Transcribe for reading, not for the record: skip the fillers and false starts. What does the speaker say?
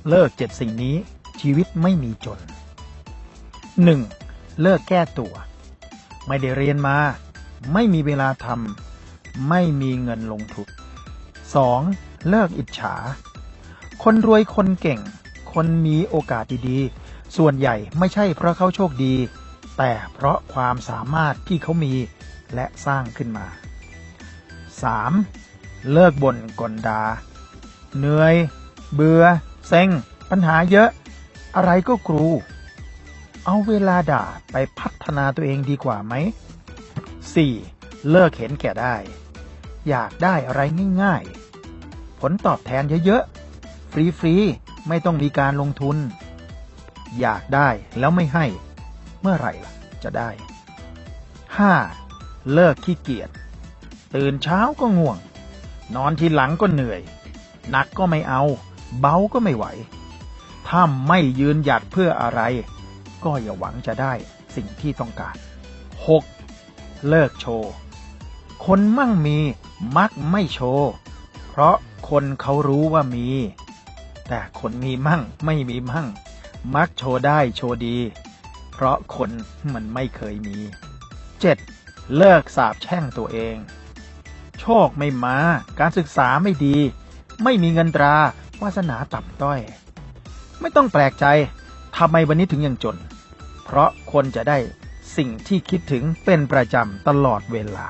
เลิก7สิ่งนี้ชีวิตไม่มีจน 1. เลิกแก้ตัวไม่ได้เรียนมาไม่มีเวลาทำไม่มีเงินลงทุน 2. เลิกอิจฉาคนรวยคนเก่งคนมีโอกาสดีๆส่วนใหญ่ไม่ใช่เพราะเขาโชคดีแต่เพราะความสามารถที่เขามีและสร้างขึ้นมา 3. เลิกบ่นกลดาเหนื่อยเบื่อเซ็งปัญหาเยอะอะไรก็กรูเอาเวลาด่าไปพัฒนาตัวเองดีกว่าไหม 4. เลิกเห็นแก่ได้อยากได้อะไรง่ายๆผลตอบแทนเยอะๆฟรีๆไม่ต้องมีการลงทุนอยากได้แล้วไม่ให้เมื่อไหร่ล่ะจะได้ 5. เลิกขี้เกียจตื่นเช้าก็ง่วงนอนทีหลังก็เหนื่อยหนักก็ไม่เอาเบาก็ไม่ไหวถ้าไม่ยืนหยัดเพื่ออะไรก็อย่าหวังจะได้สิ่งที่ต้องการ 6. เลิกโชว์คนมั่งมีมักไม่โชว์เพราะคนเขารู้ว่ามีแต่คนมีมั่งไม่มีมั่งมักโชว์ได้โชว์ดีเพราะคนมันไม่เคยมี 7. เลิกสาปแช่งตัวเองโชคไม่มาการศึกษาไม่ดีไม่มีเงินตราวาสนาต่ำต้อยไม่ต้องแปลกใจทำไมวันนี้ถึงยังจนเพราะคนจะได้สิ่งที่คิดถึงเป็นประจำตลอดเวลา